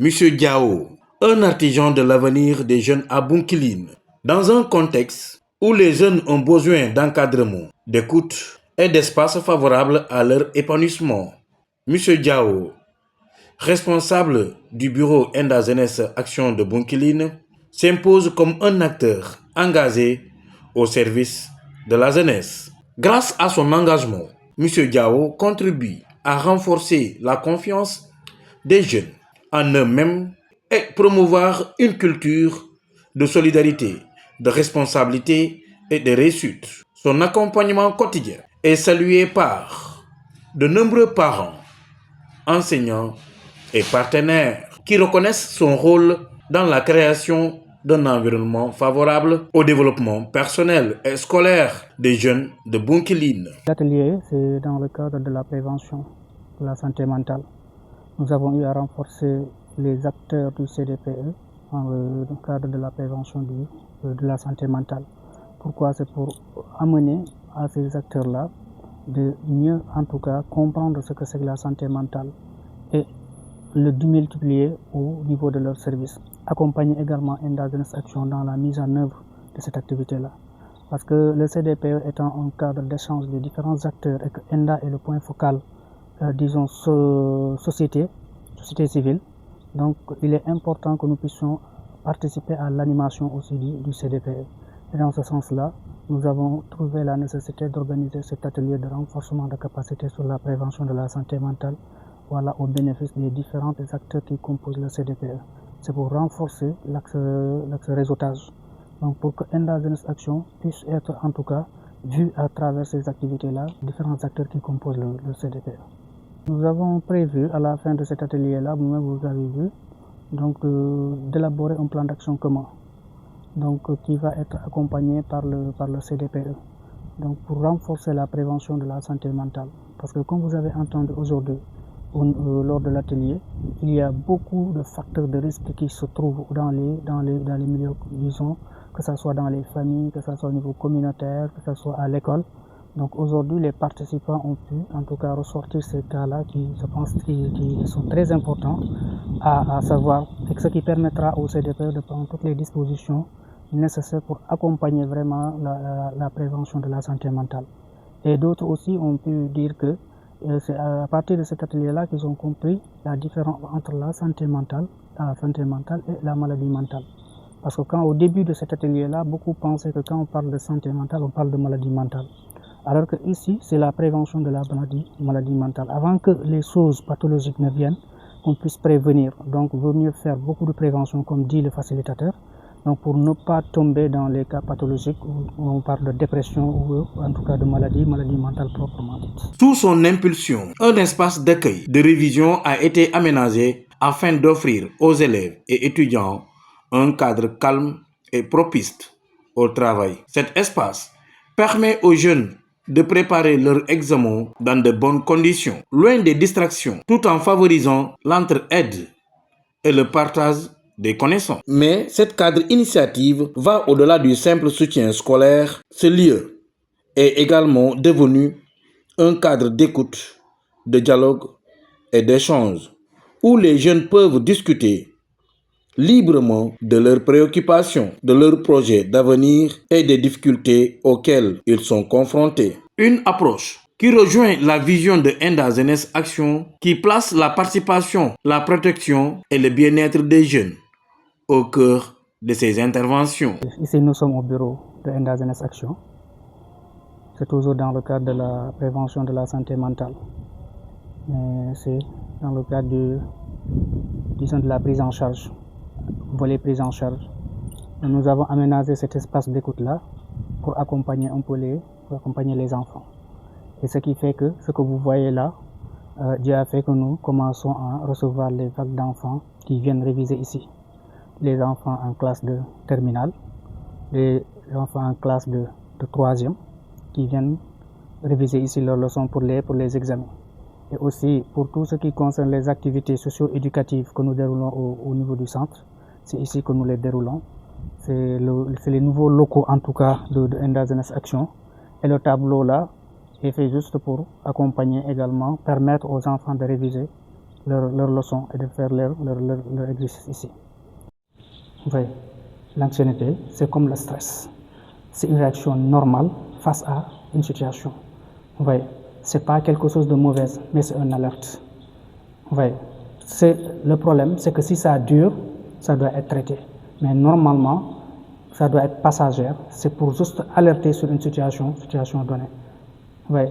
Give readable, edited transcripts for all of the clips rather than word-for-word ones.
Monsieur Diao, un artisan de l'avenir des jeunes à Bunkiling, dans un contexte où les jeunes ont besoin d'encadrement, d'écoute et d'espace favorable à leur épanouissement. Monsieur Diao, responsable du bureau Enda Jeunesse Action de Bunkiling, s'impose comme un acteur engagé au service de la jeunesse. Grâce à son engagement, Monsieur Diao contribue à renforcer la confiance des jeunes en eux-mêmes et promouvoir une culture de solidarité, de responsabilité et de réussite. Son accompagnement quotidien est salué par de nombreux parents, enseignants et partenaires qui reconnaissent son rôle dans la création d'un environnement favorable au développement personnel et scolaire des jeunes de Bunkiling. L'atelier, c'est dans le cadre de la prévention de la santé mentale. Nous avons eu à renforcer les acteurs du CDPE dans le cadre de la prévention de la santé mentale. Pourquoi? C'est pour amener à ces acteurs-là de mieux, en tout cas, comprendre ce que c'est que la santé mentale et le démultiplier au niveau de leur service. Accompagner également Enda Jeunesse Action dans la mise en œuvre de cette activité-là. Parce que le CDPE étant un cadre d'échange de différents acteurs et que Enda est le point focal, disons, société civile, donc il est important que nous puissions participer à l'animation aussi du CDPE. Et dans ce sens-là, nous avons trouvé la nécessité d'organiser cet atelier de renforcement de capacité sur la prévention de la santé mentale, voilà, au bénéfice des différents acteurs qui composent le CDPE. C'est pour renforcer l'axe réseautage. Donc pour que Enda Jeunesse Action puisse être en tout cas vu à travers ces activités-là, différents acteurs qui composent le CDPE. Nous avons prévu à la fin de cet atelier-là, vous avez vu, donc d'élaborer un plan d'action commun, donc qui va être accompagné par le CDPE, donc pour renforcer la prévention de la santé mentale. Parce que comme vous avez entendu aujourd'hui lors de l'atelier, il y a beaucoup de facteurs de risque qui se trouvent dans les milieux, disons, que ce soit dans les familles, que ce soit au niveau communautaire, que ce soit à l'école. Donc aujourd'hui, les participants ont pu en tout cas ressortir ces cas-là qui, je pense, qui sont très importants à savoir, et ce qui permettra au CDPE de prendre toutes les dispositions nécessaires pour accompagner vraiment la prévention de la santé mentale. Et d'autres aussi ont pu dire que c'est à partir de cet atelier-là qu'ils ont compris la différence entre la santé mentale et la maladie mentale. Parce que au début de cet atelier-là, beaucoup pensaient que quand on parle de santé mentale, on parle de maladie mentale. Alors que ici, c'est la prévention de la maladie mentale. Avant que les choses pathologiques ne viennent, qu'on puisse prévenir. Donc, il vaut mieux faire beaucoup de prévention, comme dit le facilitateur. Donc, pour ne pas tomber dans les cas pathologiques où on parle de dépression ou en tout cas de maladie mentale proprement dite. Sous son impulsion, un espace d'accueil de révision a été aménagé afin d'offrir aux élèves et étudiants un cadre calme et propice au travail. Cet espace permet aux jeunes de préparer leur examen dans de bonnes conditions, loin des distractions, tout en favorisant l'entraide et le partage des connaissances. Mais cette cadre initiative va au-delà du simple soutien scolaire. Ce lieu est également devenu un cadre d'écoute, de dialogue et d'échange, où les jeunes peuvent discuter librement de leurs préoccupations, de leurs projets d'avenir et des difficultés auxquelles ils sont confrontés. Une approche qui rejoint la vision de Enda Jeunesse Action qui place la participation, la protection et le bien-être des jeunes au cœur de ses interventions. Ici, nous sommes au bureau de Enda Jeunesse Action. C'est toujours dans le cadre de la prévention de la santé mentale. C'est dans le cadre de la prise en charge, volet prise en charge. Et nous avons aménagé cet espace d'écoute-là pour accompagner les enfants. Et ce qui fait que ce que vous voyez là, Dieu a fait que nous commençons à recevoir les vagues d'enfants qui viennent réviser ici. Les enfants en classe de terminale, les enfants en classe de troisième qui viennent réviser ici leurs leçons pour les examens. Et aussi pour tout ce qui concerne les activités socio-éducatives que nous déroulons au niveau du centre, c'est ici que nous les déroulons. C'est les nouveaux locaux en tout cas de Enda Jeunesse Action. Et le tableau là est fait juste pour accompagner également, permettre aux enfants de réviser leurs leçons et de faire leur exercice ici. Vous voyez, l'anxiété, c'est comme le stress. C'est une réaction normale face à une situation. Vous voyez, c'est pas quelque chose de mauvais, mais c'est une alerte. Vous voyez, le problème, c'est que si ça dure, ça doit être traité. Mais normalement, ça doit être passager. C'est pour juste alerter sur une situation donnée. Vous voyez,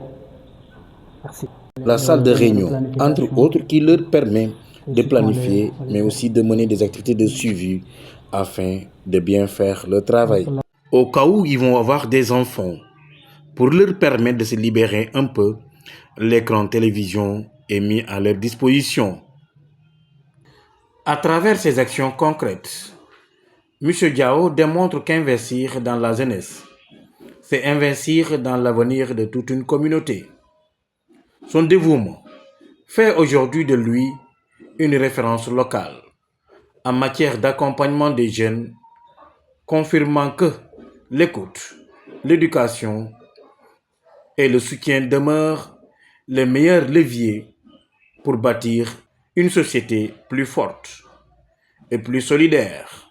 merci. La salle de réunion, entre autres, qui leur permet de planifier, mais aussi de mener des activités de suivi afin de bien faire leur travail. Au cas où ils vont avoir des enfants, pour leur permettre de se libérer un peu, l'écran télévision est mis à leur disposition. À travers ces actions concrètes, M. Diao démontre qu'investir dans la jeunesse, c'est investir dans l'avenir de toute une communauté. Son dévouement fait aujourd'hui de lui une référence locale en matière d'accompagnement des jeunes, confirmant que l'écoute, l'éducation et le soutien demeurent les meilleurs leviers pour bâtir une société plus forte et plus solidaire.